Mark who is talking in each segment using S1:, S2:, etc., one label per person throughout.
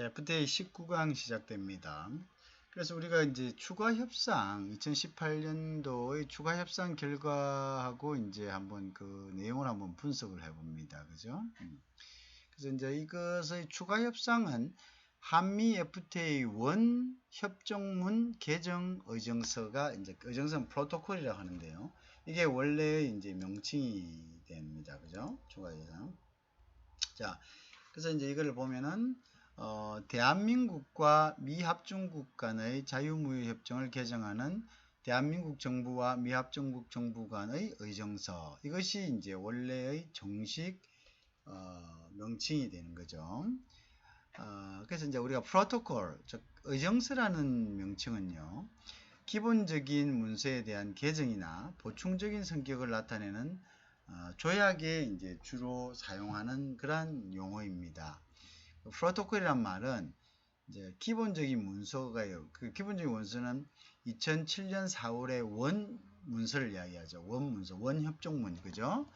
S1: FTA 19강 시작됩니다. 그래서 우리가 이제 추가 협상, 2018년도의 추가 협상 결과하고 이제 한번 그 내용을 한번 분석을 해봅니다. 그죠? 그래서 이제 이것의 추가 협상은 한미 FTA 원 협정문 개정 의정서가 이제 의정서 프로토콜이라고 하는데요. 이게 원래 이제 명칭이 됩니다. 그죠? 추가 협상. 자, 그래서 이제 이거를 보면은 대한민국과 미합중국 간의 자유무역협정을 개정하는 대한민국 정부와 미합중국 정부 간의 의정서, 이것이 이제 원래의 정식 명칭이 되는 거죠. 그래서 이제 우리가 프로토콜, 즉 의정서라는 명칭은요, 기본적인 문서에 대한 개정이나 보충적인 성격을 나타내는 조약에 이제 주로 사용하는 그러한 용어입니다. 프로토콜이란 말은 이제 기본적인 문서가요. 그 기본적인 문서는 2007년 4월에 원 문서를 이야기하죠. 원 문서, 원 협정문, 그죠?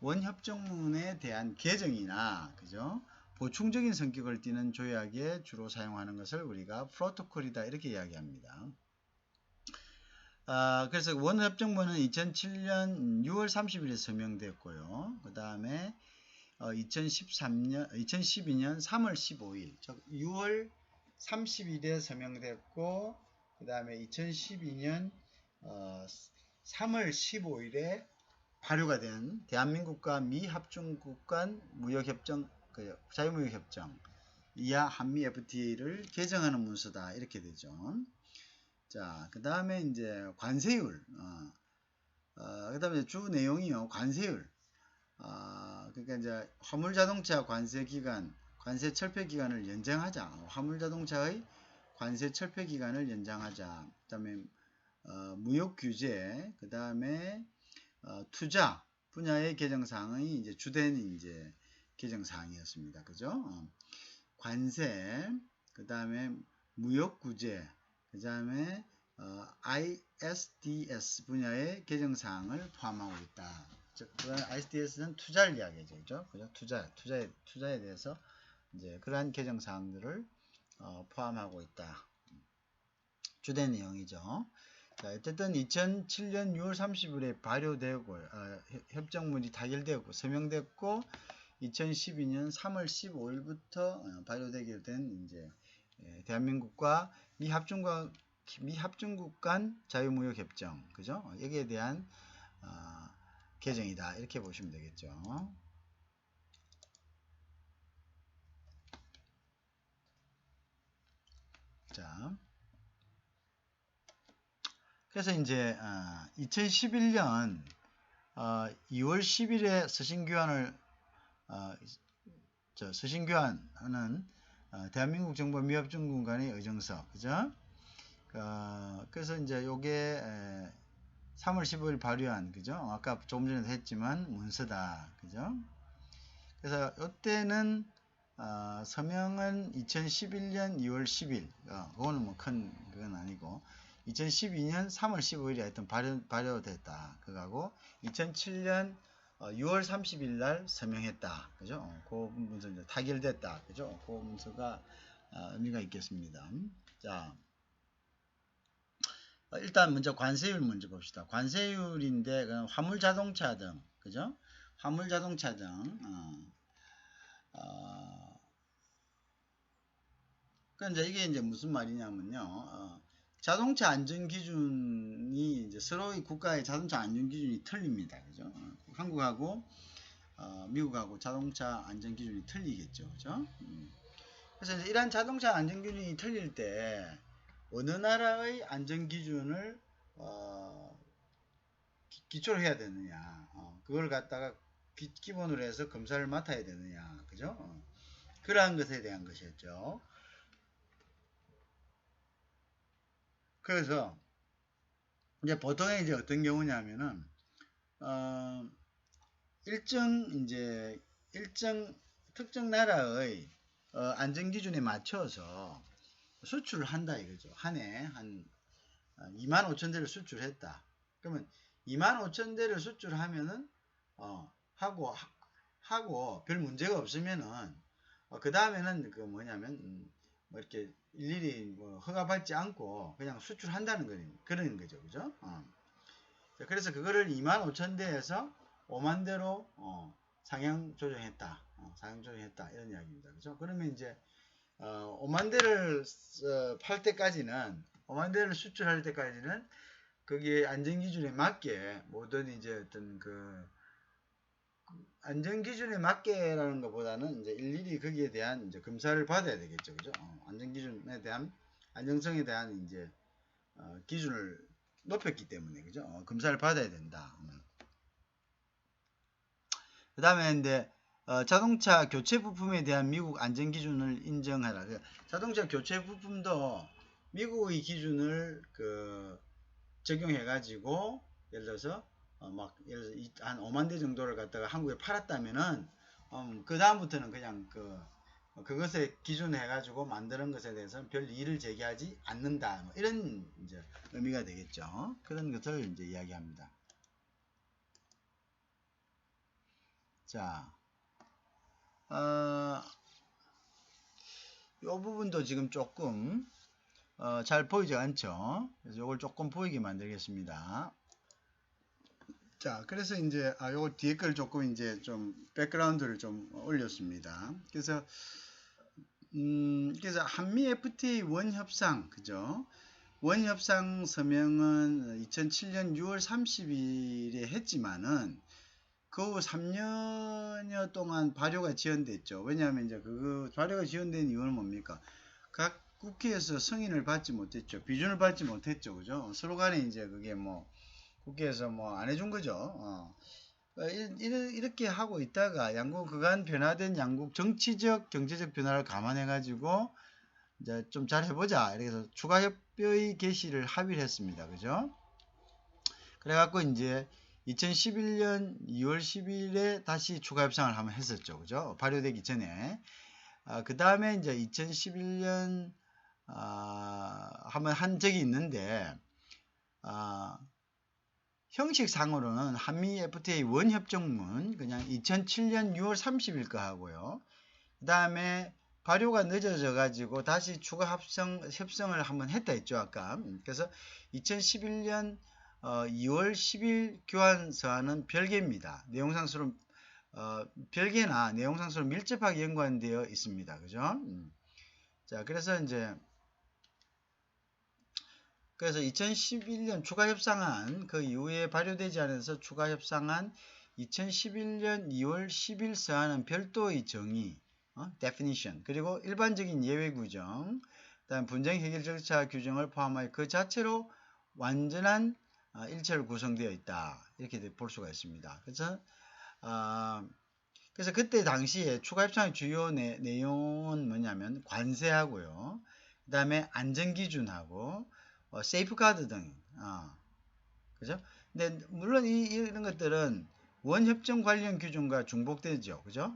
S1: 원 협정문에 대한 개정이나, 그죠? 보충적인 성격을 띠는 조약에 주로 사용하는 것을 우리가 프로토콜이다 이렇게 이야기합니다. 그래서 원 협정문은 2007년 6월 30일에 서명됐고요. 그 다음에 2012년 3월 15일, 즉 6월 30일에 서명됐고, 그 다음에 2012년 3월 15일에 발효가 된 대한민국과 미합중국 간 무역협정, 자유무역협정 이하 한미 FTA를 개정하는 문서다 이렇게 되죠. 자, 그 다음에 이제 관세율, 그 다음에 주 내용이요, 관세율. 그러니까 이제 화물자동차 관세 기간, 관세 철폐 기간을 연장하자. 화물자동차의 관세 철폐 기간을 연장하자. 그다음에 무역 규제, 그다음에 투자 분야의 개정 사항이 이제 주된 이제 개정 사항이었습니다. 그죠? 관세, 그다음에 무역 규제, 그다음에 ISDS 분야의 개정 사항을 포함하고 있다. 즉, ISDS는 투자를 이야기하죠. 그죠? 투자에 대해서 이제 그러한 개정 사항들을 포함하고 있다. 주된 내용이죠. 자, 어쨌든 2007년 6월 30일에 발효되고 협정문이 타결되고 서명됐고 2012년 3월 15일부터 발효되게 된 이제 대한민국과 미합중국 간 자유무역협정, 그죠? 여기에 대한 개정이다 이렇게 보시면 되겠죠. 자, 그래서 이제 2011년 2월 10일에 서신교환을 서신교환하는 대한민국 정부와 미합중국 간의 의정서, 그죠? 그래서 이제 요게 3월 15일 발효한, 그죠? 아까 조금 전에도 했지만 문서다, 그죠? 그래서 이때는 서명은 2011년 2월 10일, 그거는 뭐 큰 그건 아니고 2012년 3월 15일에 하여튼 발효됐다. 그거하고 2007년 6월 30일 날 서명했다. 그죠? 그 문서 이제 타결됐다. 그죠? 그 문서가 의미가 있겠습니다. 자, 일단 먼저 관세율 먼저 봅시다. 관세율인데 화물 자동차 등, 그죠? 화물 자동차 등 그러니까 이게 이제 무슨 말이냐면요. 자동차 안전 기준이 이제 서로의 국가의 자동차 안전 기준이 틀립니다. 그죠? 한국하고 미국하고 자동차 안전 기준이 틀리겠죠. 그죠? 그래서 이제 이러한 자동차 안전 기준이 틀릴 때 어느 나라의 안전 기준을 기초로 해야 되느냐, 그걸 갖다가 기본으로 해서 검사를 맡아야 되느냐, 그죠? 그러한 것에 대한 것이었죠. 그래서 이제 보통에 이제 어떤 경우냐면은 일정 특정 나라의 안전 기준에 맞춰서 수출을 한다 이거죠. 한 해 한 25,000대를 수출했다. 그러면 25,000대를 수출하면은 하고 별 문제가 없으면은 그 다음에는 그 뭐냐면 뭐 이렇게 일일이 뭐 허가받지 않고 그냥 수출한다는 그런 거죠. 그죠? 자, 그래서 그거를 25,000대에서 5만 대로 상향 조정했다. 상향 조정했다. 이런 이야기입니다. 그죠? 그러면 이제 5만 대를 팔 때까지는 5만 대를 수출할 때까지는 거기에 안전기준에 맞게 모든 이제 어떤 그 안전기준에 맞게라는 것보다는 이제 일일이 거기에 대한 이제 검사를 받아야 되겠죠. 그죠? 안전기준에 대한 안정성에 대한 이제 기준을 높였기 때문에 그죠? 검사를 받아야 된다. 그 다음에 이제 자동차 교체 부품에 대한 미국 안전기준을 인정하라. 자동차 교체 부품도 미국의 기준을 적용해가지고 예를 들어서 예를 들어서 한 5만 대 정도를 갖다가 한국에 팔았다면은 그 다음부터는 그냥 그것에 기준해가지고 만드는 것에 대해서는 별 이의를 제기하지 않는다. 뭐 이런 이제 의미가 되겠죠. 그런 것을 이제 이야기합니다. 자, 이 부분도 지금 조금 잘 보이지 않죠? 그래서 이걸 조금 보이게 만들겠습니다. 자, 그래서 이제 요거 뒤에 걸 조금 이제 좀 백그라운드를 좀 올렸습니다. 그래서 그래서 한미 FTA 원 협상, 그죠? 원 협상 서명은 2007년 6월 30일에 했지만은 그 후 3년여 동안 발효가 지연됐죠. 왜냐하면 이제 발효가 지연된 이유는 뭡니까? 각 국회에서 승인을 받지 못했죠. 비준을 받지 못했죠. 그죠? 서로 간에 이제 그게 뭐 국회에서 뭐 안 해준 거죠. 이렇게 하고 있다가 양국 그간 변화된 양국 정치적 경제적 변화를 감안해 가지고 이제 좀 잘 해보자 이래서 추가 협의 개시를 합의를 했습니다. 그죠? 그래갖고 이제 2011년 2월 10일에 다시 추가 협상을 한번 했었죠. 그죠? 발효되기 전에. 그 다음에 이제 2011년 한번 한 적이 있는데 형식상으로는 한미 FTA 원협정문 그냥 2007년 6월 30일 거 하고요. 그 다음에 발효가 늦어져 가지고 다시 추가 협상을 한번 했다 했죠 아까. 그래서 2011년 2월 10일 교환서안은 별개입니다. 내용상수로 별개나 내용상수로 밀접하게 연관되어 있습니다. 그죠? 자, 그래서 2011년 추가협상안 그 이후에 발효되지 않아서 추가협상안 2011년 2월 10일 서안은 별도의 정의 definition 그리고 일반적인 예외 규정 그다음 분쟁 해결 절차 규정을 포함하여 그 자체로 완전한 일체로 구성되어 있다 이렇게 볼 수가 있습니다. 그래서 그때 당시에 추가협상의 주요 내용은 뭐냐면 관세하고요. 그 다음에 안전기준하고 세이프가드 등, 그죠? 근데 물론 이런 것들은 원협정 관련 규정과 중복되죠, 그죠?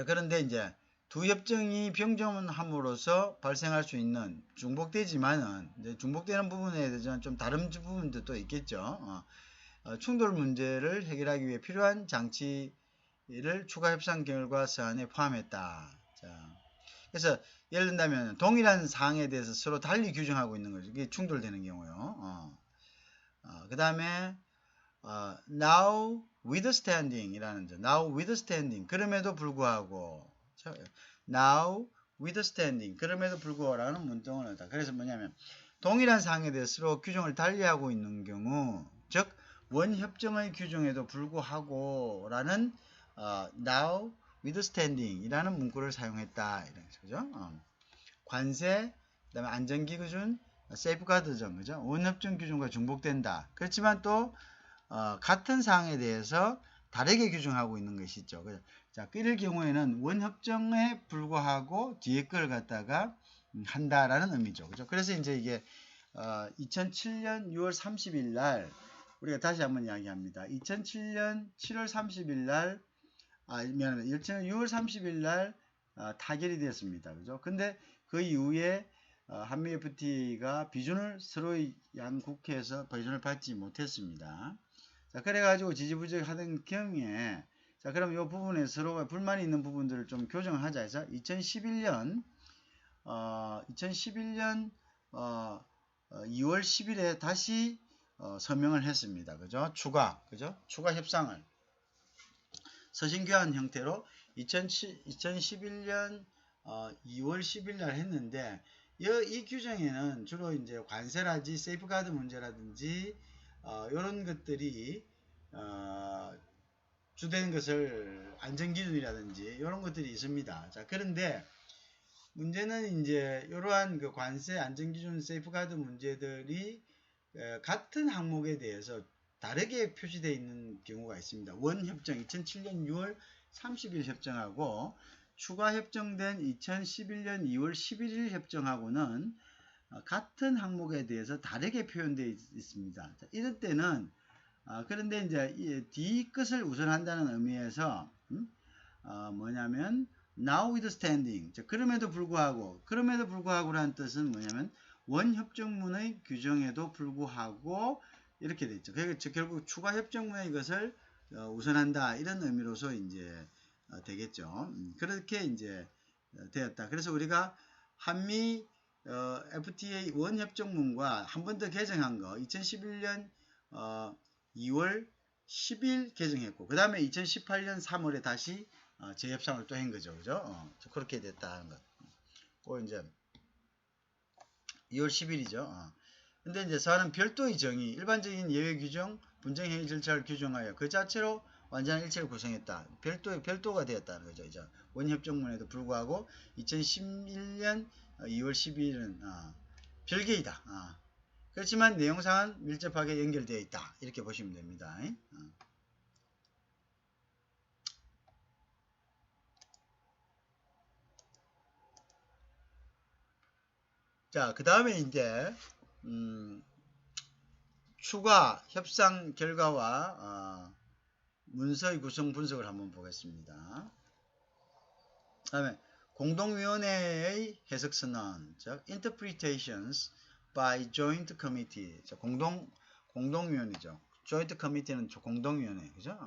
S1: 그런데 이제 두 협정이 병정함으로써 발생할 수 있는 중복되지만은 이제 중복되는 부분에 대해서는 좀 다른 부분도 또 있겠죠. 충돌 문제를 해결하기 위해 필요한 장치를 추가 협상 결과 서안에 포함했다. 자, 그래서 예를 든다면 동일한 사항에 대해서 서로 달리 규정하고 있는 거죠. 이게 충돌되는 경우요. 그 다음에 now withstanding 이라는 now withstanding 그럼에도 불구하고 now withstanding 그럼에도 불구하고라는 문장을 넣었다. 그래서 뭐냐면 동일한 사항에 대해서 서로 규정을 달리하고 있는 경우 즉 원협정의 규정에도 불구하고 라는 now withstanding 이라는 문구를 사용했다. 이런 거죠. 관세, 그 다음에 안전기준, 세이프가드점, 그죠? 원협정 규정과 중복된다. 그렇지만 또, 같은 사항에 대해서 다르게 규정하고 있는 것이 있죠. 자, 이럴 경우에는 원협정에 불구하고 뒤에 걸 갖다가 한다라는 의미죠. 그죠? 그래서 이제 이게, 2007년 6월 30일 날, 우리가 다시 한번 이야기합니다. 2007년 7월 30일 날, 미안합니다. 2007년 6월 30일 날 타결이 되었습니다. 그죠? 근데 그 이후에 한미 FTA가 비준을 서로의 양 국회에서 비준을 받지 못했습니다. 자, 그래가지고 지지부진하던 경우에 자, 그럼 이 부분에 서로가 불만이 있는 부분들을 좀 교정을 하자 해서 2011년 2월 10일에 다시 서명을 했습니다. 그죠? 그죠? 추가 협상을 서신교환 형태로 2011년 2월 10일 날 했는데 이 규정에는 주로 이제 관세라든지 세이프가드 문제라든지 이런 것들이 주된 것을 안전기준이라든지 이런 것들이 있습니다. 자, 그런데 문제는 이제 이러한 그 관세 안전기준 세이프가드 문제들이 같은 항목에 대해서 다르게 표시되어 있는 경우가 있습니다. 원협정 2007년 6월 30일 협정하고 추가 협정된 2011년 2월 11일 협정하고는 같은 항목에 대해서 다르게 표현되어 있습니다. 자, 이럴 때는 그런데 이제 뒤끝을 우선한다는 의미에서 뭐냐면 notwithstanding 그럼에도 불구하고라는 뜻은 뭐냐면 원협정문의 규정에도 불구하고 이렇게 됐죠. 그래서 결국 추가 협정문의 이것을 우선한다 이런 의미로서 이제 되겠죠. 그렇게 이제 되었다. 그래서 우리가 한미 FTA 원협정문과 한 번 더 개정한 거 2011년 2월 10일 개정했고 그 다음에 2018년 3월에 다시 재협상을 또 한 거죠. 그죠? 그렇게 됐다는 것. 그 이제 2월 10일이죠. 근데 이제 사안은 별도의 정의, 일반적인 예외 규정, 분쟁행위 절차를 규정하여 그 자체로 완전한 일체를 구성했다. 별도가 되었다는 거죠. 이제 원협정문에도 불구하고 2011년 2월 12일은 별개이다. 그렇지만 내용상은 밀접하게 연결되어 있다. 이렇게 보시면 됩니다. 자, 그 다음에 이제 추가 협상 결과와 문서의 구성 분석을 한번 보겠습니다. 다음에 공동위원회의 해석선언, 즉 interpretations by joint committee. 자, 공동위원회죠. joint committee는 공동위원회, 그죠?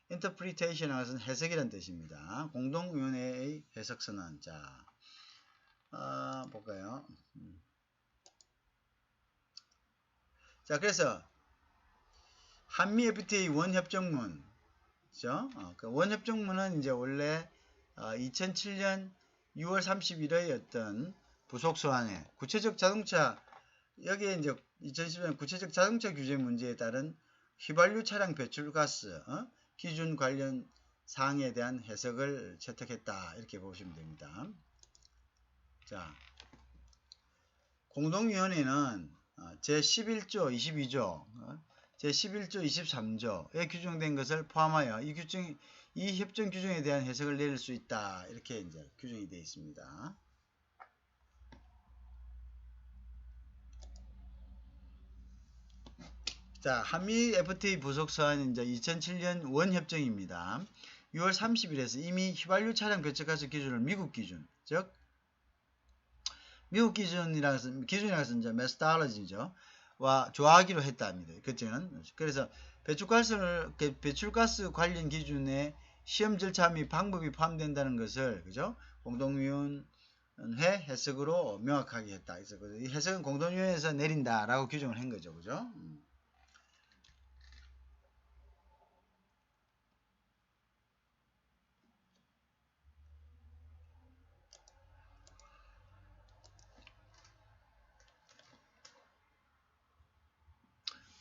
S1: interpretation은 것은 해석이라는 뜻입니다. 공동위원회의 해석선언. 자, 볼까요? 자, 그래서 한미 FTA 원협정문, 그죠? 그 원협정문은 이제 원래 2007년 6월 30일의 어떤 부속소안에 구체적 자동차 여기에 이제 2010년 구체적 자동차 규제 문제에 따른 휘발유 차량 배출가스 기준 관련 사항에 대한 해석을 채택했다 이렇게 보시면 됩니다. 자, 공동위원회는 제11조 22조 제11조 23조에 규정된 것을 포함하여 이 협정 규정에 대한 해석을 내릴 수 있다. 이렇게 이제 규정이 되어 있습니다. 자, 한미 FTA 부속서안은 이제 2007년 원협정입니다. 6월 30일에서 이미 휘발유 차량 배출가스 기준을 미국 기준, 즉 미국 기준이라서 이제 메스달러지죠. 와 조하기로 했답니다. 그때는 그래서 배출가스 관련 기준에 시험 절차 및 방법이 포함된다는 것을 그죠? 공동위원회 해석으로 명확하게 했다. 그래서 이 해석은 공동위원회에서 내린다라고 규정을 한 거죠, 그죠?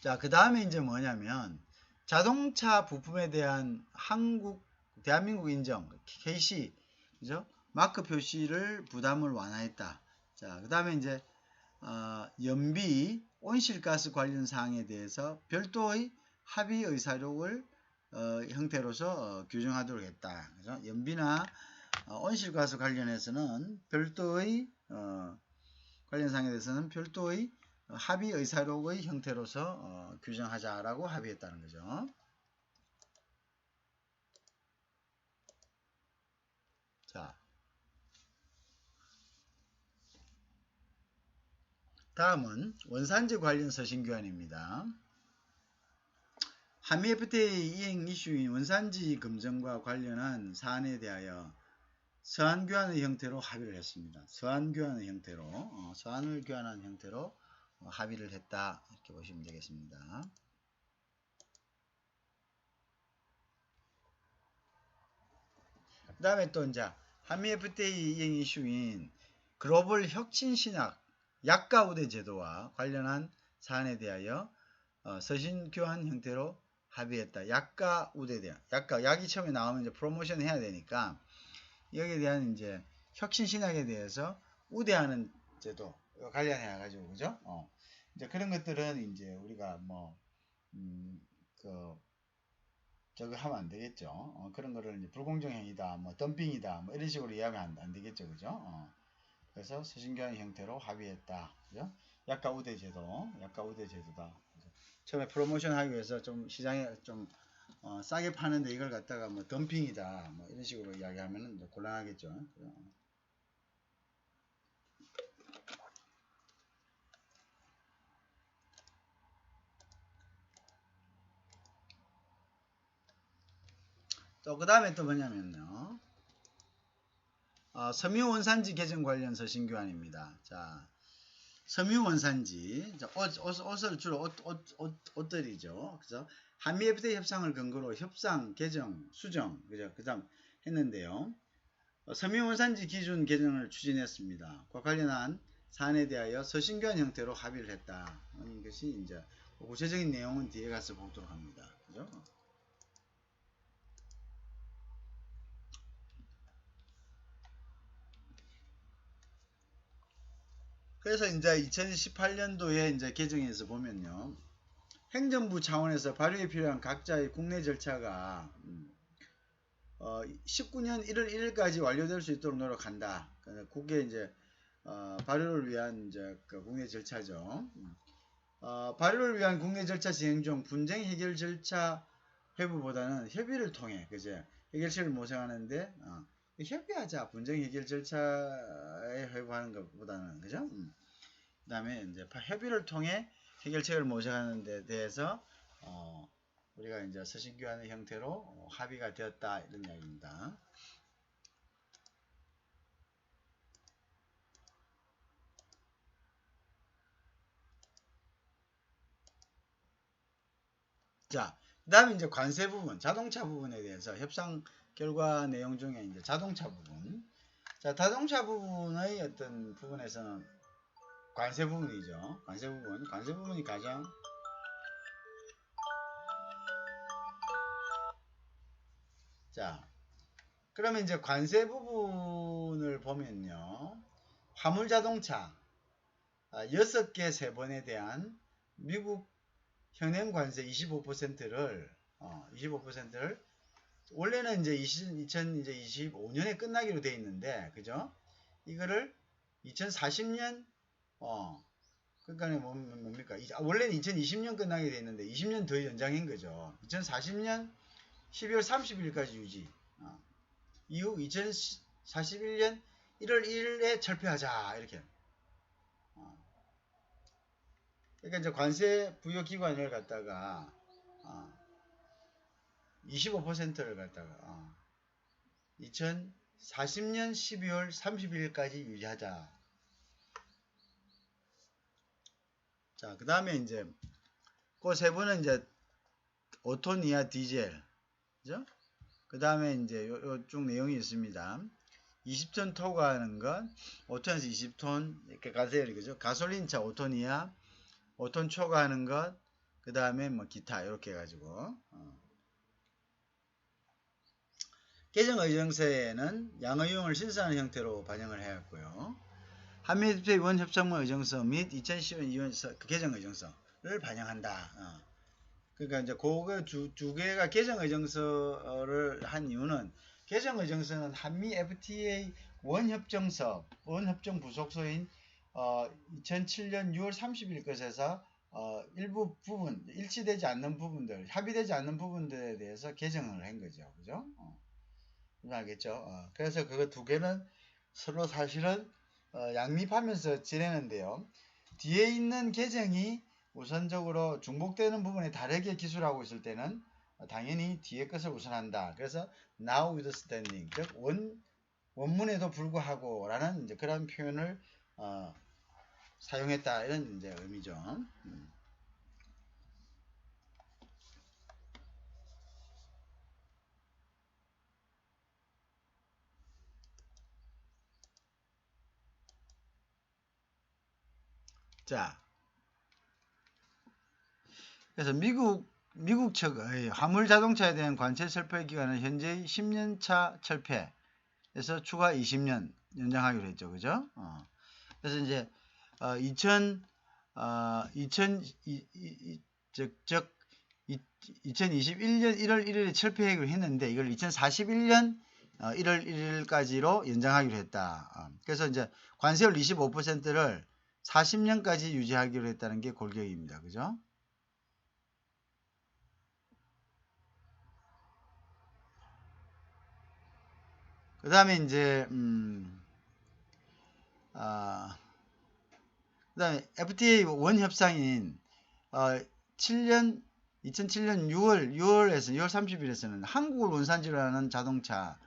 S1: 자, 그 다음에 이제 뭐냐면 자동차 부품에 대한 대한민국 인정 KC 그죠? 마크 표시를 부담을 완화했다. 자, 그 다음에 이제 연비 온실가스 관련 사항에 대해서 별도의 합의 의사록을 형태로서 규정하도록 했다. 그죠? 연비나 온실가스 관련해서는 별도의 관련 사항에 대해서는 별도의 합의 의사록의 형태로서 규정하자라고 합의했다는 거죠. 자, 다음은 원산지 관련 서신교환입니다. 한미 FTA 이행 이슈인 원산지 검증과 관련한 사안에 대하여 서한 교환의 형태로 합의를 했습니다. 서한 교환의 형태로 서한을 교환한 형태로 합의를 했다 이렇게 보시면 되겠습니다. 그 다음에 또 이제 한미 FTA 이행 이슈인 글로벌 혁신 신학 약가 우대 제도와 관련한 사안에 대하여 서신 교환 형태로 합의했다. 약가 우대에 대한 약이 처음에 나오면 이제 프로모션 해야 되니까 여기에 대한 이제 혁신 신학에 대해서 우대하는 제도 관련해 가지고 그죠? 이제 그런 것들은 이제 우리가 저거 하면 안 되겠죠. 그런 거를 이제 불공정행위다, 덤핑이다, 이런 식으로 이해하면 안 되겠죠, 그죠? 그래서 서신교환 형태로 합의했다, 그죠? 약가 우대 제도다. 처음에 프로모션 하기 위해서 좀 시장에 좀 싸게 파는데 이걸 갖다가 덤핑이다, 이런 식으로 이야기하면은 곤란하겠죠. 그죠? 또 그 다음에 또 뭐냐면요. 섬유원산지 개정 관련 서신교환입니다. 자, 섬유원산지 옷을 주로 옷들이죠. 그래서 한미 FTA 협상을 근거로 협상 개정 수정 그죠? 그다음 했는데요. 섬유원산지 기준 개정을 추진했습니다. 그 관련한 사안에 대하여 서신교환 형태로 합의를 했다. 이것이 이제 구체적인 내용은 뒤에 가서 보도록 합니다. 그죠? 그래서 이제 2018년도에 이제 개정해서 보면요. 행정부 차원에서 발효에 필요한 각자의 국내 절차가 19년 1월 1일까지 완료될 수 있도록 노력한다. 그게 이제 발효를 위한 이제 그 국내 절차죠. 발효를 위한 국내 절차 진행 중 분쟁 해결 절차 회부보다는 협의를 통해 그제 해결책을 모색하는데 협의하자 분쟁 해결 절차에 회부하는 것보다는 그죠? 그다음에 이제 협의를 통해 해결책을 모색하는 데 대해서 우리가 이제 서신교환의 형태로 합의가 되었다 이런 이야기입니다. 자, 그다음에 이제 관세 부분, 자동차 부분에 대해서 협상 결과 내용 중에 이제 자동차 부분. 자, 자동차 부분의 어떤 부분에서는 관세 부분이죠. 관세 부분이 가장 자, 그러면 이제 관세 부분을 보면요. 화물 자동차 6개 세번에 대한 미국 현행 관세 25%를 25%를 원래는 이제 2025년에 끝나기로 돼 있는데 그죠? 이거를 2040년 그러니까 뭡니까? 원래는 2020년 끝나게 돼 있는데 20년 더 연장한 거죠. 2040년 12월 30일까지 유지. 이후 2041년 1월 1일에 철폐하자 이렇게. 그러니까 이제 관세 부여 기관을 갖다가 25%를 갖다가 2040년 12월 30일까지 유지하자. 자, 그 다음에 이제 그 세 번은 이제 오토니아 디젤, 그죠? 그 다음에 이제 요쪽 내용이 있습니다. 20톤 토가하는 것, 5톤에서 20톤 이렇게 가세요, 그죠? 가솔린차 오토니아, 5톤 초과하는 것, 그 다음에 뭐 기타 이렇게 해가지고 개정 의정서에는 양의용을 신설하는 형태로 반영을 해왔고요. 한미 FTA 원협정문 의정서 및 2012년 개정 의정서를 반영한다. 그러니까 이제 그거 두 개가 개정 의정서를 한 이유는 개정 의정서는 한미 FTA 원협정 부속서인 2007년 6월 30일 것에서 일부 부분 일치되지 않는 부분들 합의되지 않는 부분들에 대해서 개정을 한 거죠. 그죠? 알겠죠? 그래서 그거 두 개는 서로 사실은 양립하면서 지내는데요. 뒤에 있는 개정이 우선적으로 중복되는 부분에 다르게 기술하고 있을 때는 당연히 뒤에 것을 우선한다. 그래서 notwithstanding, 즉 원문에도 불구하고 라는 이제 그런 표현을 사용했다. 이런 이제 의미죠. 자, 그래서 미국 측의 화물 자동차에 대한 관세 철폐 기간은 현재의 10년차 철폐에서 추가 20년 연장하기로 했죠. 그죠? 그래서 이제 2021년 1월 1일에 철폐하기로 했는데 이걸 2041년 1월 1일까지로 연장하기로 했다. 그래서 이제 관세율 25%를 40년까지 유지하기로 했다는 게 골격입니다. 그죠? 그 다음에 이제 그 다음에 FTA 원 협상인 2007년 6월에서 6월 30일에서는 한국을 원산지로 하는 자동차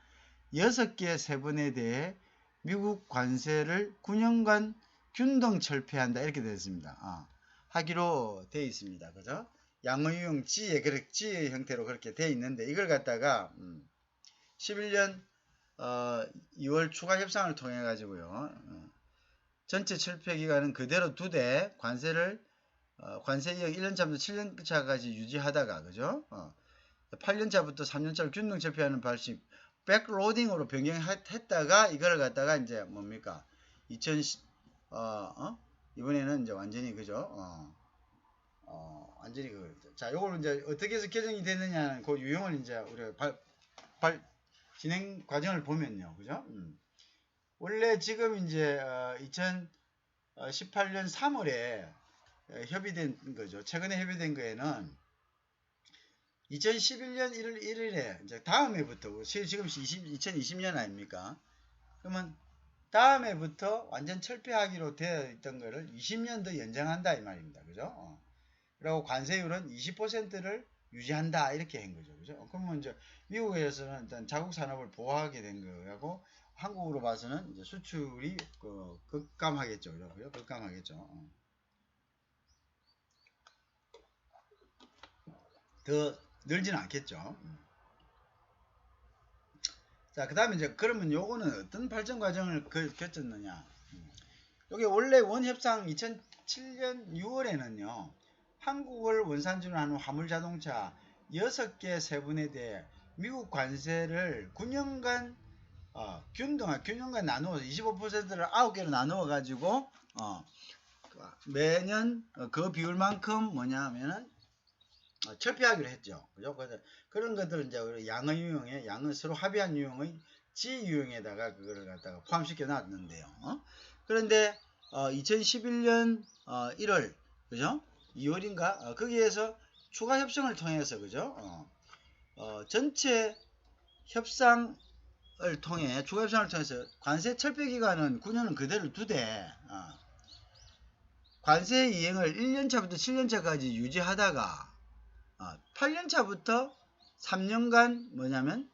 S1: 6개 세분에 대해 미국 관세를 9년간 균등 철폐한다 이렇게 되어 있습니다. 하기로 되어 있습니다. 그죠? 양의용 지의 형태로 그렇게 되어 있는데 이걸 갖다가 11년 2월 추가 협상을 통해 가지고요. 전체 철폐 기간은 그대로 두되 관세를 관세 이역 1년차부터 7년차까지 유지하다가 그죠? 8년차부터 3년차를 균등 철폐하는 방식 백로딩으로 변경했다가 이걸 갖다가 이제 뭡니까? 이번에는 이제 완전히 그죠? 완전히 자, 요걸 이제 어떻게 해서 개정이 됐느냐는 그 유형을 이제 우리가 진행 과정을 보면요. 그죠? 원래 지금 이제 2018년 3월에 협의된 거죠. 최근에 협의된 거에는 2011년 1월 1일에 이제 다음 해부터 지금 2020년 아닙니까? 그러면 다음 해부터 완전 철폐하기로 되어 있던 거를 20년 더 연장한다 이 말입니다. 그죠? 그리고 관세율은 20%를 유지한다 이렇게 한 거죠. 그죠? 그러면 이제 미국에서는 일단 자국 산업을 보호하게 된 거고 한국으로 봐서는 이제 수출이 급감하겠죠. 그죠? 급감하겠죠. 더 늘지는 않겠죠. 자, 그 다음에 이제 그러면 요거는 어떤 발전 과정을 겪었느냐. 요게 원래 원협상 2007년 6월에는요. 한국을 원산지로 하는 화물자동차 6개 세분에 대해 미국 관세를 9년간 균형간 나누어서 25%를 9개로 나누어 가지고 매년 그 비율만큼 뭐냐 하면은 철폐하기로 했죠. 그죠? 그런 것들을 이제 양의 유형에 양은 서로 합의한 유형의 지 유형에다가 그거를 갖다가 포함시켜 놨는데요. 그런데 2011년 1월 그죠? 2월인가 거기에서 추가 협상을 통해서 그죠? 전체 협상을 통해 추가 협상을 통해서 관세 철폐 기간은 9년은 그대로 두되 관세 이행을 1년차부터 7년차까지 유지하다가 8년차부터 3년간 뭐냐면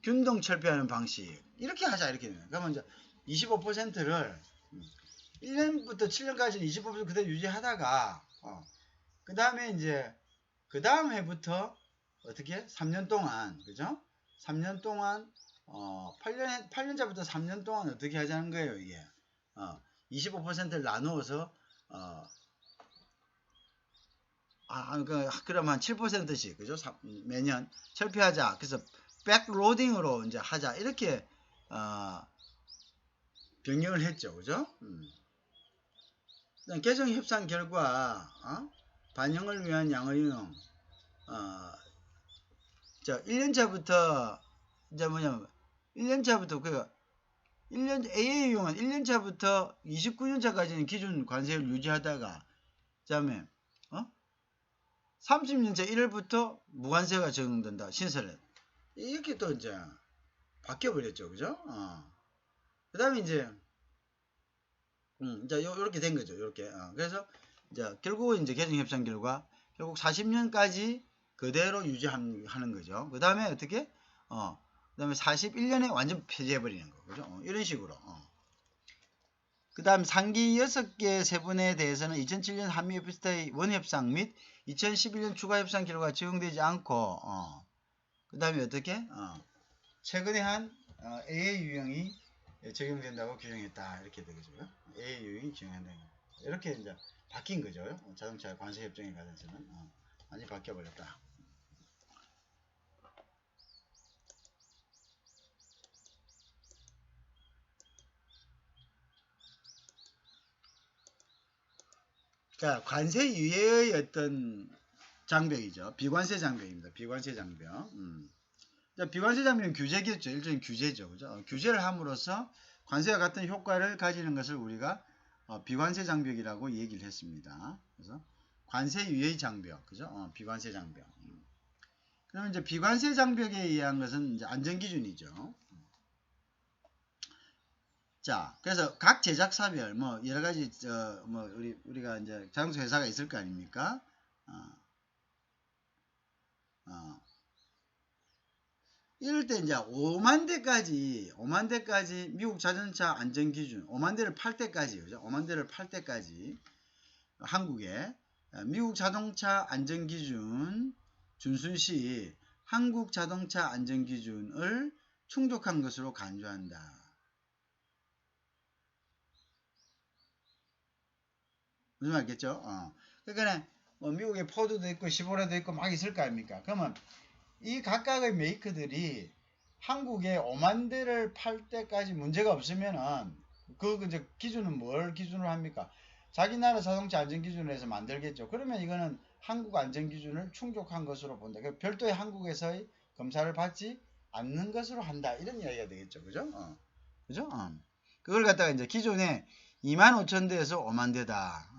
S1: 균등 철폐하는 방식 이렇게 하자 이렇게 되는. 그러면 이제 25%를 1년부터 7년까지는 25% 그대로 유지하다가 그 다음에 이제 그 다음 해부터 어떻게 3년 동안 그죠? 3년 동안 8년차부터 3년 동안 어떻게 하자는 거예요 이게 25%를 나누어서 그럼 한 7%씩 그죠? 매년 철폐하자. 그래서 백로딩으로 이제 하자. 이렇게 변경을 했죠. 그죠? 개정 협상 결과 반영을 위한 양의 유형 1년차부터 이제 뭐냐면 1년차부터 그 1년 AA 유형은 1년차부터 29년차까지는 기준 관세를 유지하다가 그다음에 30년차 1월부터 무관세가 적용된다. 신설을. 이렇게 또 이제 바뀌어버렸죠. 그죠? 그 다음에 이제, 요렇게 된 거죠. 요렇게. 그래서 이제 결국은 이제 개정 협상 결과 결국 40년까지 그대로 유지하는 거죠. 그 다음에 어떻게? 그 다음에 41년에 완전 폐지해버리는 거. 그죠? 이런 식으로. 그 다음 상기 6개 세분에 대해서는 2007년 한미 FTA 원협상 및 2011년 추가 협상 결과 적용되지 않고, 그 다음에 어떻게? 최근에 한 AA 유형이 적용된다고 규정했다. 이렇게 되겠죠. AA 유형이 적용된다. 이렇게 이제 바뀐 거죠. 자동차 관세 협정에 관해서는 많이 바뀌어 버렸다. 자, 관세 유예의 어떤 장벽이죠. 비관세 장벽입니다. 비관세 장벽. 자, 비관세 장벽은 규제겠죠. 일종의 규제죠. 그죠? 규제를 함으로써 관세와 같은 효과를 가지는 것을 우리가 비관세 장벽이라고 얘기를 했습니다. 그래서 관세 유예 장벽, 그죠? 비관세 장벽. 그러면 이제 비관세 장벽에 의한 것은 이제 안전기준이죠. 자, 그래서 각 제작사별 뭐 여러 가지 뭐 우리가 이제 자동차 회사가 있을 거 아닙니까? 이럴 때 이제 5만 대까지 미국 자동차 안전 기준 5만 대를 팔 때까지 그죠? 5만 대를 팔 때까지 한국에 미국 자동차 안전 기준 준수 시 한국 자동차 안전 기준을 충족한 것으로 간주한다. 무슨 말겠죠? 그러니까 뭐 미국에 포드도 있고 시보레도 있고 막 있을 거 아닙니까? 그러면 이 각각의 메이커들이 한국에 5만 대를 팔 때까지 문제가 없으면은 그 이제 기준은 뭘 기준으로 합니까? 자기 나라 자동차 안전 기준을 해서 만들겠죠. 그러면 이거는 한국 안전 기준을 충족한 것으로 본다. 별도의 한국에서의 검사를 받지 않는 것으로 한다. 이런 이야기가 되겠죠. 그죠? 그죠? 그걸 갖다가 이제 기존에 25,000대에서 5만 대다.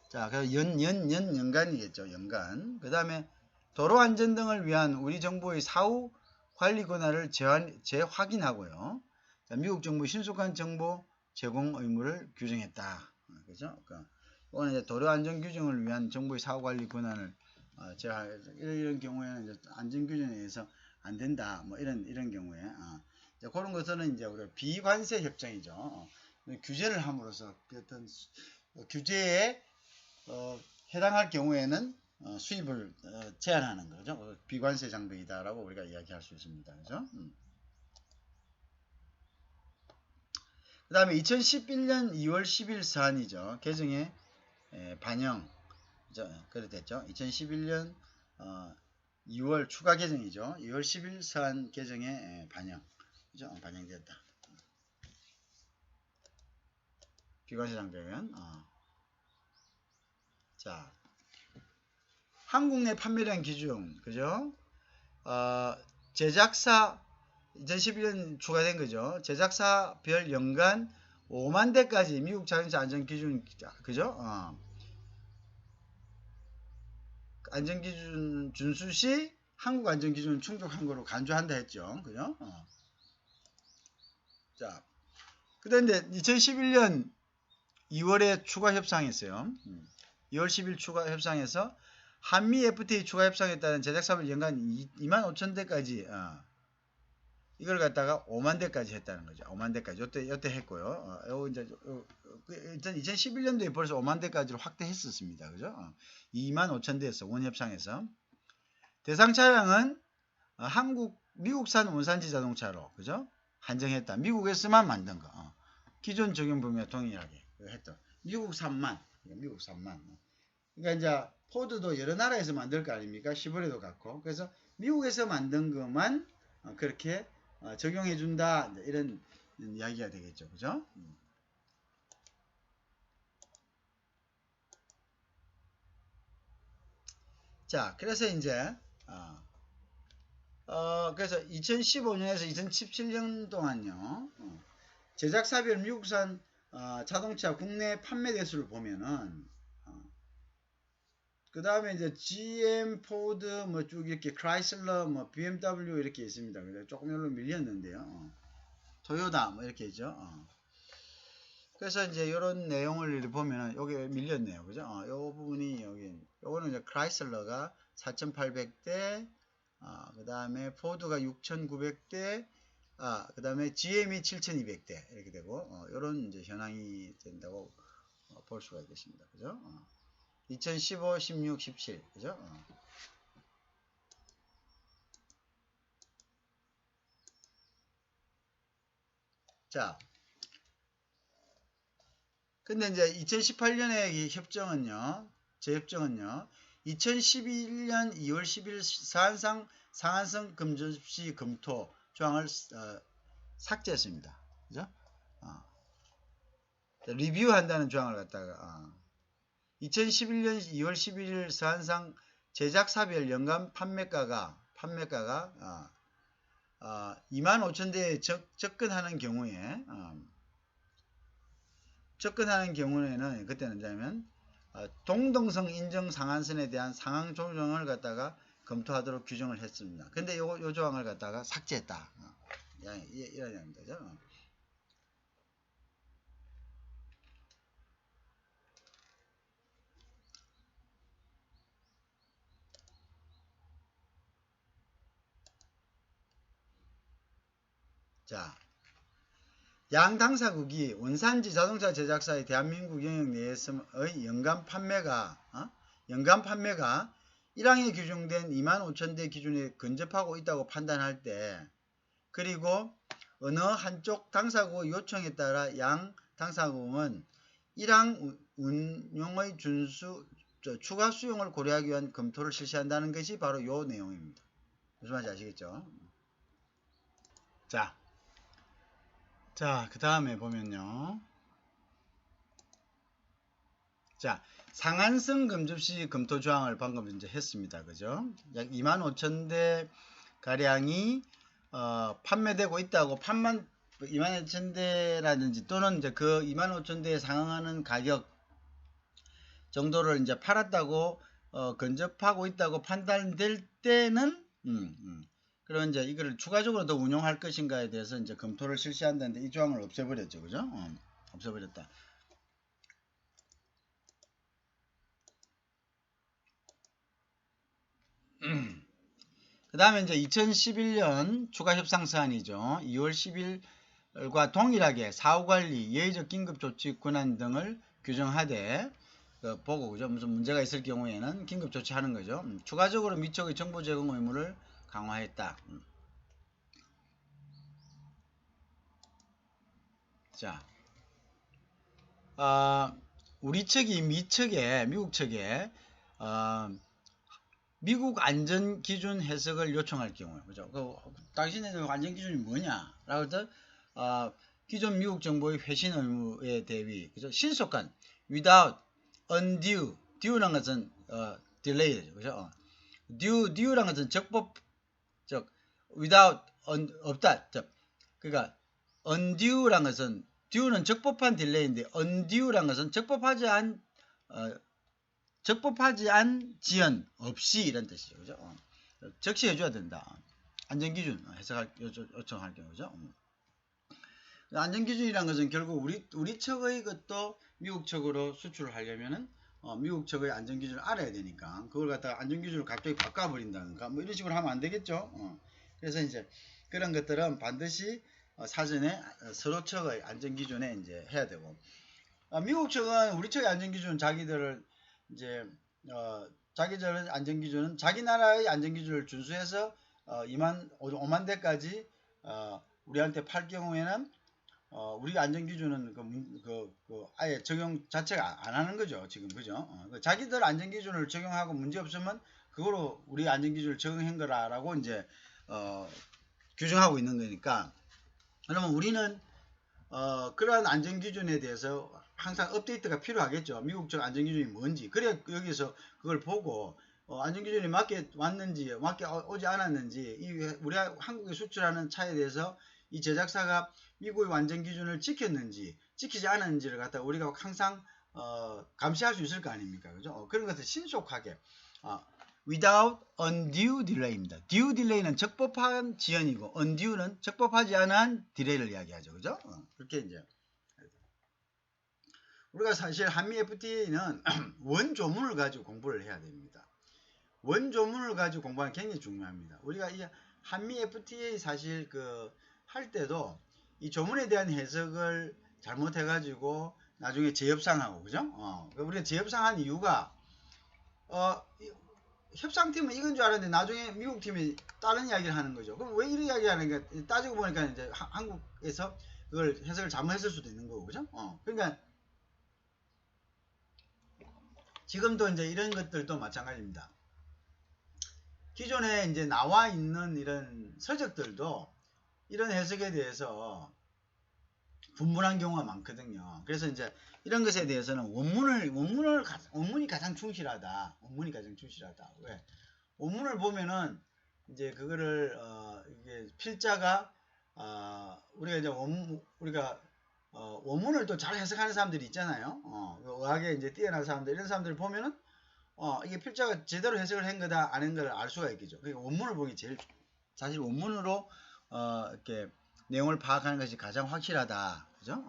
S1: 자, 그래서 연간이겠죠. 연간. 그 다음에 도로 안전 등을 위한 우리 정부의 사후 관리 권한을 재확인하고요. 자, 미국 정부 신속한 정보 제공 의무를 규정했다. 그죠? 이거는 이제 도로 안전 규정을 위한 정부의 사후 관리 권한을 이런 경우에는 이제 안전 규정에 의해서 안 된다. 뭐 이런 경우에 그런 것은 이제 우리가 비관세 협정이죠. 규제를 함으로써 어떤 규제에 해당할 경우에는 수입을 제한하는 거죠. 비관세 장벽이다라고 우리가 이야기할 수 있습니다. 그죠? 그 다음에 2011년 2월 10일 사안이죠. 개정에 반영 그래 됐죠. 2011년 2월 추가 개정이죠. 2월 10일 사안 개정에 반영 그죠? 반영됐다. 비관세 장벽은 자, 한국 내 판매량 기준, 그죠? 제작사, 2011년 추가된 거죠. 제작사별 연간 5만 대까지 미국 자동차 안전 기준, 그죠? 안전 기준 준수 시 한국 안전 기준 충족한 거로 간주한다 했죠. 그죠? 자, 그 다음에 2011년 2월에 추가 협상했어요. 2월 10일 추가 협상에서 한미 FTA 추가 협상에 따른 제작사별 연간 25,000대까지 이걸 갖다가 5만 대까지 했다는 거죠. 5만 대까지 요때 했고요. 이제 2011년도에 벌써 5만 대까지로 확대했었습니다. 그죠? 25,000대에서 원협상에서 대상 차량은 미국산 원산지 자동차로 그죠? 한정했다. 미국에서만 만든 거. 기존 적용 범위와 동일하게 했던 미국산만. 그러니까 이제 포드도 여러 나라에서 만들 거 아닙니까? 시보레도 갖고. 그래서 미국에서 만든 것만 그렇게 적용해 준다. 이런 이야기가 되겠죠. 그죠? 자, 그래서 이제 그래서 2015년에서 2017년 동안요. 제작사별 미국산 자동차 국내 판매 대수를 보면은 그 다음에 이제 GM, 포드, 뭐 쭉 이렇게 크라이슬러, 뭐 BMW 이렇게 있습니다. 그래서 조금 여기로 밀렸는데요. 토요타 뭐 이렇게 있죠. 그래서 이제 이런 내용을 보면은 여기 밀렸네요. 그죠? 요 부분이 여기 요거는 이제 크라이슬러가 4,800대, 그 다음에 포드가 6,900대, 그 다음에 GM이 7,200대 이렇게 되고 요런 이제 현황이 된다고 볼 수가 있겠습니다. 그죠? 2015, 16, 17 그죠? 자, 근데 이제 2018년의 협정은요, 재협정은요, 2011년 2월 10일 상한선 금접시 검토 조항을 삭제했습니다. 그죠? 리뷰한다는 조항을 갖다가 2011년 2월 11일 서한상 제작사별 연간 판매가가 25,000대에 접근하는 경우에는 그때는 뭐냐면 동등성 인정 상한선에 대한 상황 조정을 갖다가 검토하도록 규정을 했습니다. 근데 요 조항을 갖다가 삭제했다. 이런 이야기죠. 자, 양 당사국이 원산지 자동차 제작사의 대한민국 영역 내에서의 연간 판매가 1항에 규정된 25,000대 기준에 근접하고 있다고 판단할 때, 그리고 어느 한쪽 당사국의 요청에 따라 양 당사국은 1항 운용의 추가 수용을 고려하기 위한 검토를 실시한다는 것이 바로 이 내용입니다. 무슨 말인지 아시겠죠? 자, 그 다음에 보면요. 자, 상한선 금접시 검토 조항을 방금 이제 했습니다. 그죠? 약 25,000대 가량이 판매되고 있다고 25,000대라든지 또는 이제 그 25,000대에 상응하는 가격 정도를 이제 팔았다고 근접하고 있다고 판단될 때는 그럼 이제 이거를 추가적으로 더 운용할 것인가에 대해서 이제 검토를 실시한다는데 이 조항을 없애버렸죠. 그죠? 없애버렸다. 그 다음에 이제 2011년 추가 협상 사안이죠. 2월 10일과 동일하게 사후관리, 예의적 긴급조치 권한 등을 규정하되 보고 그죠? 무슨 문제가 있을 경우에는 긴급조치하는 거죠. 추가적으로 미척의 정보 제공 의무를 강화했다. 자, 우리 측이 미국 측에 미국 안전기준 해석을 요청할 경우에, 그죠? 당신의 안전기준이 뭐냐? 라고 해서, 기존 미국 정부의 회신 의무에 대비, 그죠? 신속한, without, undue, due란 것은, delay, 그죠? due란 것은 without, 없다. 그러니까, undue란 것은, due는 적법한 딜레이인데, undue란 것은 적법하지 않은 지연 없이 이런 뜻이죠. 그죠? 적시해 줘야 된다. 안전기준 요청할 경우죠. 안전기준이란 것은 결국 우리 측의 것도 미국 측으로 수출을 하려면은 미국 측의 안전기준을 알아야 되니까 그걸 갖다가 안전기준을 갑자기 바꿔버린다든가 뭐 이런 식으로 하면 안 되겠죠. 그래서 이제 그런 것들은 반드시 사전에 서로 측의 안전기준에 이제 해야 되고 미국 측은 우리 측의 안전기준 자기들을 이제 자기들 안전기준은 자기 나라의 안전기준을 준수해서 5만 대까지 우리한테 팔 경우에는 우리 안전기준은 아예 적용 자체가 안 하는 거죠. 지금 그죠? 자기들 안전기준을 적용하고 문제 없으면 그거로 우리 안전기준을 적용한 거라고 이제 규정하고 있는 거니까 그러면 우리는 그러한 안전기준에 대해서 항상 업데이트가 필요하겠죠. 미국 쪽 안전기준이 뭔지. 그래 여기서 그걸 보고 안전기준이 맞게 왔는지 맞게 오지 않았는지 우리 한국에 수출하는 차에 대해서 이 제작사가 미국의 안전기준을 지켰는지 지키지 않았는지를 갖다 우리가 항상 감시할 수 있을 거 아닙니까? 그죠? 그런 것을 신속하게 without undue delay입니다. due delay는 적법한 지연이고 undue는 적법하지 않은 딜레이를 이야기하죠. 그죠? 그렇게 이제 우리가 사실 한미 FTA는 원조문을 가지고 공부를 해야 됩니다. 원조문을 가지고 공부하는 게 굉장히 중요합니다. 우리가 이 한미 FTA 사실 할 때도 이 조문에 대한 해석을 잘못해가지고 나중에 재협상하고, 그죠? 우리가 재협상한 이유가, 협상팀은 이건 줄 알았는데 나중에 미국 팀이 다른 이야기를 하는 거죠. 그럼 왜 이런 이야기 하는가 따지고 보니까 이제 한국에서 그걸 해석을 잘못했을 수도 있는 거고, 그죠? 그러니까 지금도 이제 이런 것들도 마찬가지입니다. 기존에 이제 나와 있는 이런 서적들도 이런 해석에 대해서 분분한 경우가 많거든요. 그래서 이제 이런 것에 대해서는 원문이 가장 충실하다. 원문이 가장 충실하다. 왜? 원문을 보면은 이제 그거를 이게 필자가 우리가 이제 원문을 또 잘 해석하는 사람들이 있잖아요. 의학에 이제 뛰어난 사람들, 이런 사람들을 보면은 이게 필자가 제대로 해석을 한 거다 아닌 걸 알 수가 있겠죠. 그러니까 원문을 보기 제일 사실 원문으로 이렇게 내용을 파악하는 것이 가장 확실하다. 그죠?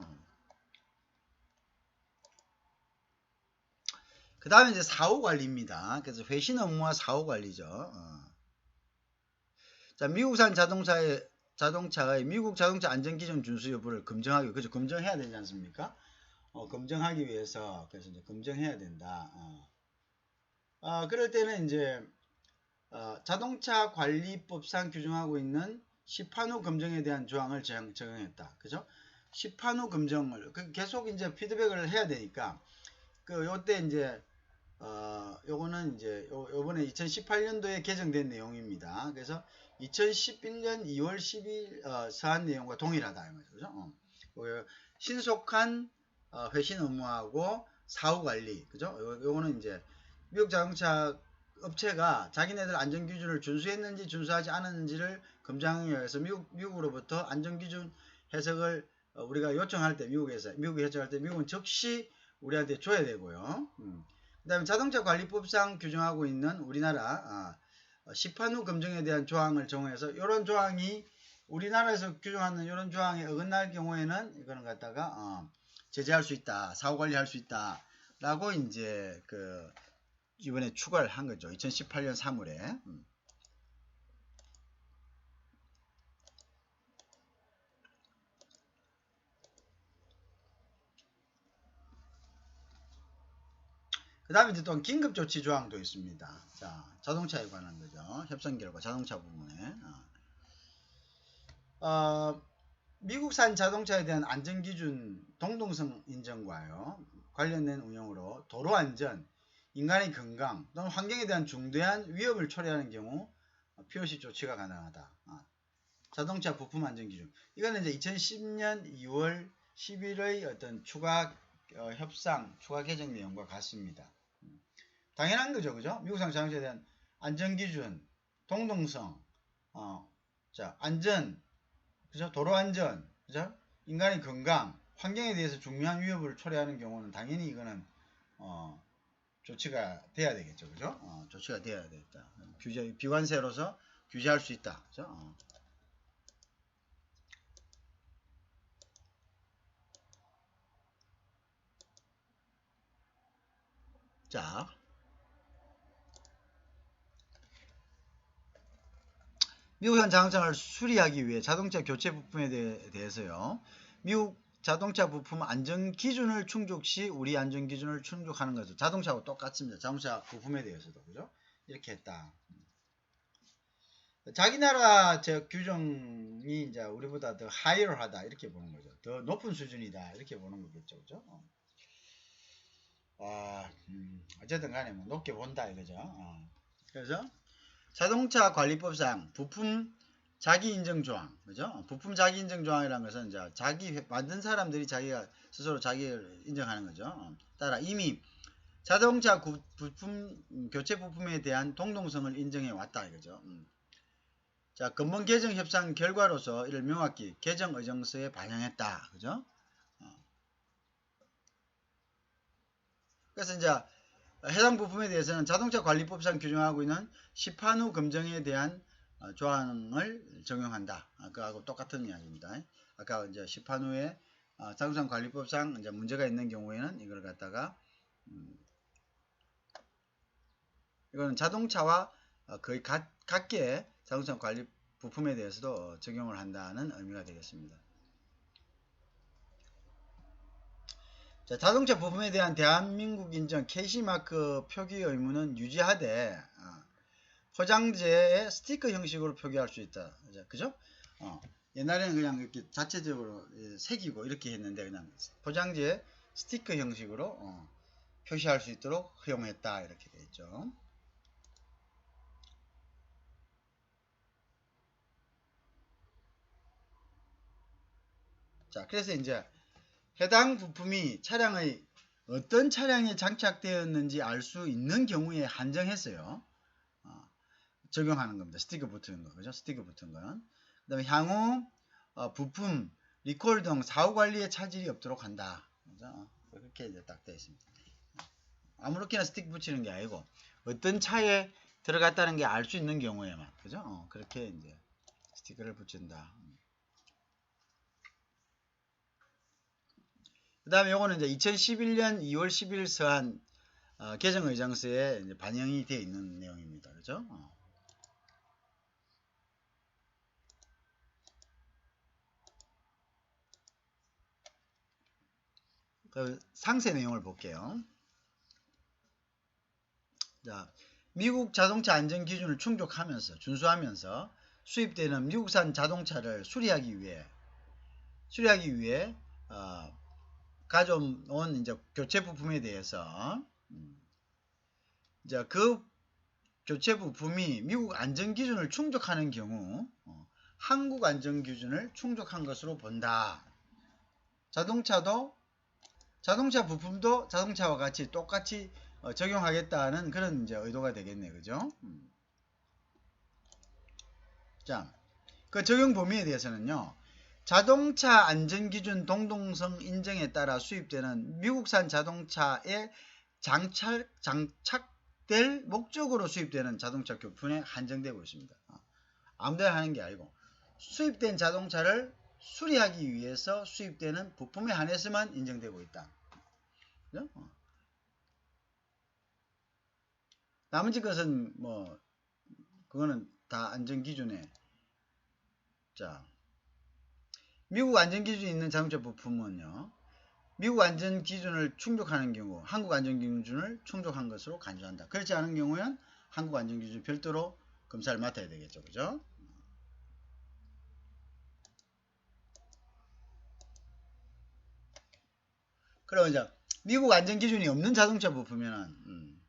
S1: 그 다음에 이제 사후관리입니다. 그래서 회신 업무와 사후관리죠. 자, 미국산 자동차의 미국 자동차 안전기준 준수 여부를 검증하기, 그죠? 검증해야 되지 않습니까? 검증하기 위해서, 그래서 이제 검증해야 된다. 그럴 때는 이제, 자동차 관리법상 규정하고 있는 시판 후 검증에 대한 조항을 적용했다. 그죠? 시판 후 검증을, 계속 이제 피드백을 해야 되니까, 요때 이제, 요거는 이제, 요번에 2018년도에 개정된 내용입니다. 그래서 2011년 2월 10일, 서한 내용과 동일하다. 그죠? 신속한, 회신 업무하고 사후관리. 그죠? 요거는 이제, 미국 자동차 업체가 자기네들 안전기준을 준수했는지 준수하지 않았는지를 검증하기 위해서 미국으로부터 안전기준 해석을 우리가 요청할 때 미국이 해석할 때 미국은 즉시 우리한테 줘야 되고요. 그 다음에 자동차관리법상 규정하고 있는 우리나라 시판 후 검증에 대한 조항을 정해서 이런 조항이 우리나라에서 규정하는 이런 조항에 어긋날 경우에는 이거는 갖다가 제재할 수 있다, 사후관리할 수 있다 라고 이제 이번에 추가를 한 거죠. 2018년 3월에. 그 다음에 이제 또 긴급조치 조항도 있습니다. 자, 자동차에 관한 거죠. 협상 결과 자동차 부분에. 미국산 자동차에 대한 안전기준 동등성 인정과요. 관련된 운영으로 도로안전, 인간의 건강 또는 환경에 대한 중대한 위협을 초래하는 경우 POC 조치가 가능하다. 자동차 부품 안전기준. 이거는 이제 2010년 2월 10일의 어떤 추가 협상, 추가 개정 내용과 같습니다. 당연한 거죠. 그죠? 미국산 자동차에 대한 안전기준, 동등성, 자, 안전, 그죠? 도로안전, 그죠? 인간의 건강, 환경에 대해서 중요한 위협을 초래하는 경우는 당연히 이거는 조치가 돼야 되겠죠. 그죠? 조치가 돼야 되겠다. 비관세로서 규제할 수 있다. 그죠? 자, 미국산 자동차를 수리하기 위해 자동차 교체 부품에 대해서요. 미국 자동차 부품 안전 기준을 충족 시 우리 안전 기준을 충족하는 거죠. 자동차하고 똑같습니다. 자동차 부품에 대해서도 그죠? 이렇게 했다. 자기 나라 규정이 이제 우리보다 더 하이어하다 이렇게 보는 거죠. 더 높은 수준이다 이렇게 보는 거겠죠. 그죠? 어쨌든 간에 뭐 높게 본다 이거죠. 그래서 자동차 관리법상 부품 자기 인정 조항, 그죠? 부품 자기 인정 조항이라는 것은 이제 만든 사람들이 자기가 스스로 자기를 인정하는 거죠. 따라 이미 자동차 부품 교체 부품에 대한 동등성을 인정해 왔다 이거죠. 자, 근본 개정 협상 결과로서 이를 명확히 개정 의정서에 반영했다, 그죠? 그래서 이제 해당 부품에 대해서는 자동차 관리법상 규정하고 있는 시판 후 검증에 대한 조항을 적용한다. 그거하고 똑같은 이야기입니다. 아까 이제 시판 후에 자동차 관리법상 이제 문제가 있는 경우에는 이걸 갖다가 이거는 자동차와 거의 같게 자동차 관리 부품에 대해서도 적용을 한다는 의미가 되겠습니다. 자, 자동차 부품에 대한 대한민국 인정 KC마크 표기 의무는 유지하되 포장재에 스티커 형식으로 표기할 수 있다. 그죠? 옛날에는 그냥 이렇게 자체적으로 새기고 이렇게 했는데 그냥 포장재에 스티커 형식으로 표시할 수 있도록 허용했다. 이렇게 되어 있죠. 자, 그래서 이제 해당 부품이 차량의 어떤 차량에 장착되었는지 알 수 있는 경우에 한정했어요. 적용하는 겁니다. 스티커 붙은 거, 그죠? 스티커 붙은 거는. 그 다음에 향후 부품, 리콜 등 사후 관리에 차질이 없도록 한다. 그죠? 그렇게 이제 딱 되어 있습니다. 아무렇게나 스티커 붙이는 게 아니고 어떤 차에 들어갔다는 게 알 수 있는 경우에만, 그죠? 그렇게 이제 스티커를 붙인다. 그 다음에 요거는 이제 2011년 2월 10일 서한 개정 의장서에 이제 반영이 되어 있는 내용입니다. 그죠? 그 상세 내용을 볼게요. 자, 미국 자동차 안전 기준을 충족하면서 준수하면서 수입되는 미국산 자동차를 수리하기 위해 가져온 이제 교체 부품에 대해서 이제 그 교체 부품이 미국 안전 기준을 충족하는 경우 한국 안전 기준을 충족한 것으로 본다. 자동차 부품도 자동차와 같이 똑같이 적용하겠다는 그런 이제 의도가 되겠네, 그죠? 자, 그 적용 범위에 대해서는요, 자동차 안전기준 동등성 인정에 따라 수입되는 미국산 자동차에 장착될 목적으로 수입되는 자동차 교품에 한정되고 있습니다. 아무데나 하는 게 아니고 수입된 자동차를 수리하기 위해서 수입되는 부품에 한해서만 인정되고 있다. 그죠? 나머지 것은 뭐 그거는 다 안전기준에 자 미국 안전기준이 있는 자동차 부품은요, 미국 안전기준을 충족하는 경우 한국 안전기준을 충족한 것으로 간주한다. 그렇지 않은 경우에는 한국 안전기준 별도로 검사를 맡아야 되겠죠. 그죠? 그럼 이제 미국 안전기준이 없는 자동차 부품이면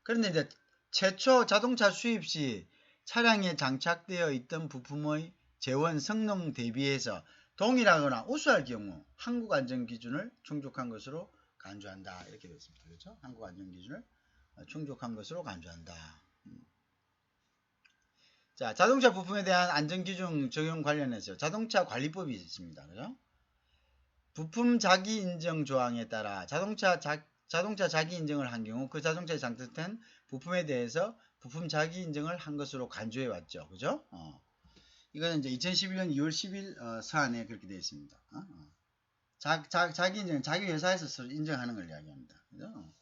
S1: 그런데 이제 최초 자동차 수입 시 차량에 장착되어 있던 부품의 재원 성능 대비해서 동일하거나 우수할 경우 한국 안전기준을 충족한 것으로 간주한다. 이렇게 되어 있습니다. 그렇죠? 한국 안전기준을 충족한 것으로 간주한다. 자, 자동차 부품에 대한 안전기준 적용 관련해서 자동차 관리법이 있습니다. 그죠? 부품 자기 인정 조항에 따라 자동차 자기 인정을 한 경우 그 자동차에 장착된 부품에 대해서 부품 자기 인정을 한 것으로 간주해 왔죠. 그죠? 이거는 이제 2011년 2월 10일 서한에 그렇게 되어 있습니다. 자기 인정, 자기 회사에서 인정하는 걸 이야기합니다. 그죠?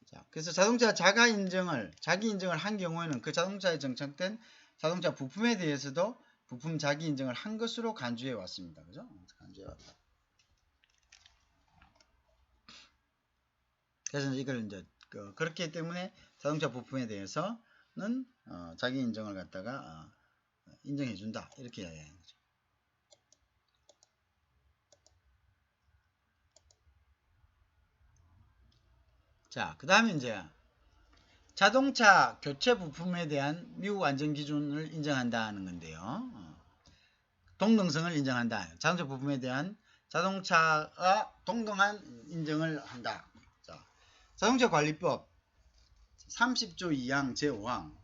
S1: 자, 그래서 자동차 자기 인정을 한 경우에는 그 자동차에 장착된 자동차 부품에 대해서도 부품 자기 인정을 한 것으로 간주해 왔습니다. 그죠? 간주해 왔다. 그래서 이걸 이제 그렇기 때문에 자동차 부품에 대해서는 자기 인정을 갖다가 인정해 준다. 이렇게 이야기하는 거죠. 자, 그 다음에 이제 자동차 교체 부품에 대한 미국 안전 기준을 인정한다는 건데요. 동등성을 인정한다. 자동차 부품에 대한 자동차가 동등한 인정을 한다. 자, 자동차 관리법 30조 2항 제5항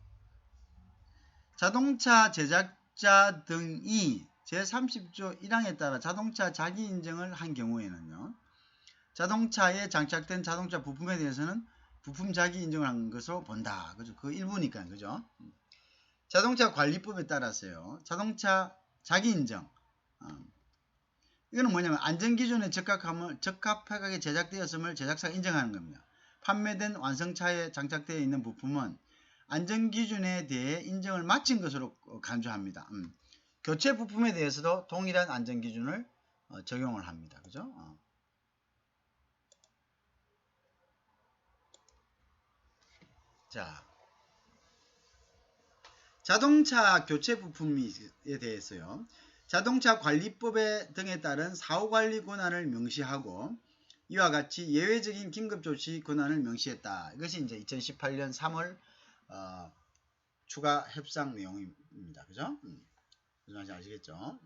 S1: 자동차 제작자 등이 제30조 1항에 따라 자동차 자기 인정을 한 경우에는요, 자동차에 장착된 자동차 부품에 대해서는 부품 자기 인정을 한 것으로 본다. 그죠? 그 일부니까, 그죠? 자동차 관리법에 따라서요, 자동차 자기 인정. 이거는 뭐냐면 안전기준에 적합하게 제작되었음을 제작사가 인정하는 겁니다. 판매된 완성차에 장착되어 있는 부품은 안전기준에 대해 인정을 마친 것으로 간주합니다. 교체 부품에 대해서도 동일한 안전기준을 적용을 합니다. 그죠? 자, 자동차 교체 부품에 대해서요. 자동차 관리법에 등에 따른 사후관리 권한을 명시하고 이와 같이 예외적인 긴급조치 권한을 명시했다. 이것이 이제 2018년 3월 추가 협상 내용입니다. 그죠? 무슨 말인지 아시겠죠?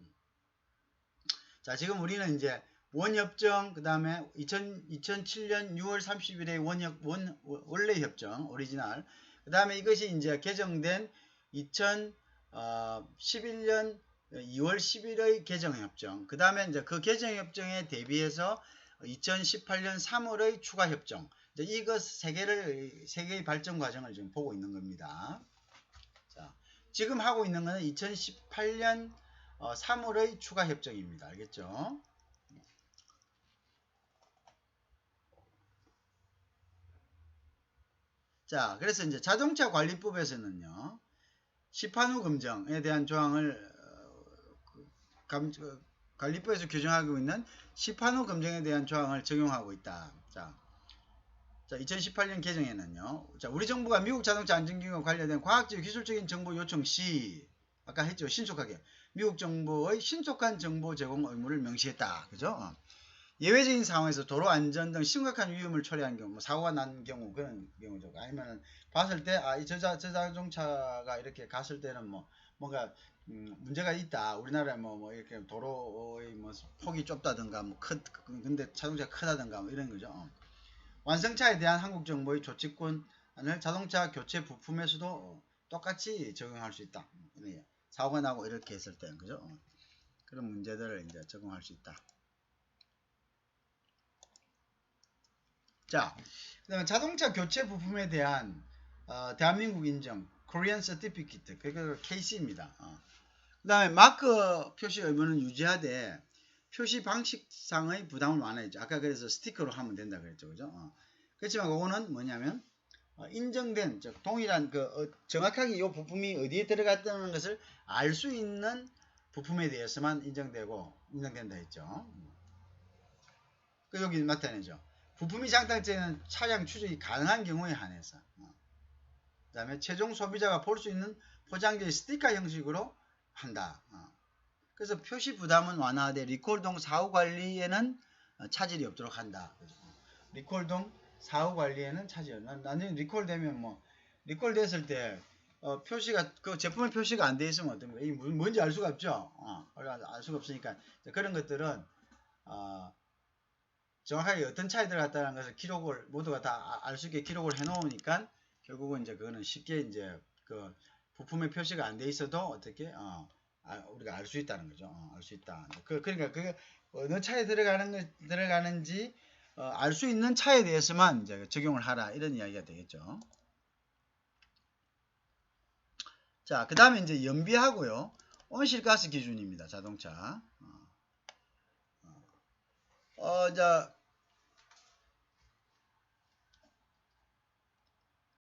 S1: 자, 지금 우리는 이제 원협정, 그 다음에 2007년 6월 30일에 원래 협정, 오리지널, 그 다음에 이것이 이제 개정된 2011년 2월 10일의 개정협정, 그 다음에 이제 그 개정협정에 대비해서 2018년 3월의 추가협정, 이것 세 개의 발전 과정을 지금 보고 있는 겁니다. 자, 지금 하고 있는 것은 2018년 3월의 추가협정입니다. 알겠죠? 자, 그래서 이제 자동차 관리법에서는요, 시판 후 검정에 대한 조항을 관리법에서 규정하고 있는 시판 후 검정에 대한 조항을 적용하고 있다. 자, 2018년 개정에는요, 자, 우리 정부가 미국 자동차 안전기능과 관련된 과학적 기술적인 정보 요청 시, 아까 했죠, 신속하게 미국 정부의 신속한 정보 제공 의무를 명시했다. 그죠? 예외적인 상황에서 도로 안전 등 심각한 위험을 초래한 경우, 사고가 난 경우, 그런 경우죠. 아니면 봤을 때, 저 자동차가 이렇게 갔을 때는 뭔가 문제가 있다. 우리나라에 이렇게 도로의 폭이 좁다든가, 근데 자동차가 크다든가, 이런 거죠. 완성차에 대한 한국 정부의 조치권을 자동차 교체 부품에서도 똑같이 적용할 수 있다. 사고가 나고 이렇게 했을 때, 그죠? 그런 문제들을 이제 적용할 수 있다. 자, 그다음에 자동차 교체 부품에 대한 대한민국 인정 Korean Certificate, 그게 KC입니다. 그다음에 마크 표시 의무는 유지하되 표시 방식상의 부담을 완화했죠. 아까 그래서 스티커로 하면 된다 그랬죠, 그죠? 그렇지만 그거는 뭐냐면 인정된, 즉 동일한 정확하게 이 부품이 어디에 들어갔다는 것을 알 수 있는 부품에 대해서만 인정된다 했죠. 여기 나타내죠. 부품이 장착되는 차량 추적이 가능한 경우에 한해서. 그 다음에 최종 소비자가 볼 수 있는 포장지의 스티커 형식으로 한다. 그래서 표시 부담은 완화돼 리콜동 사후 관리에는 차질이 없도록 한다. 리콜동 사후 관리에는 차질이 없다. 나중에 리콜되면 리콜 됐을 때 표시가 제품의 표시가 안 돼 있으면 어떤 거예요? 이게 뭔지 알 수가 없죠. 알 수가 없으니까 그런 것들은 정확하게 어떤 차에 들어갔다는 것을 기록을 모두가 다 알 수 있게 기록을 해 놓으니까 결국은 이제 그거는 쉽게 이제 부품의 표시가 안 돼 있어도 어떻게 우리가 알 수 있다는 거죠. 알 수 있다. 그러니까 그게 어느 차에 들어가는지 알 수 있는 차에 대해서만 이제 적용을 하라, 이런 이야기가 되겠죠. 자, 그 다음에 이제 연비하고요, 온실가스 기준입니다. 자동차. 자,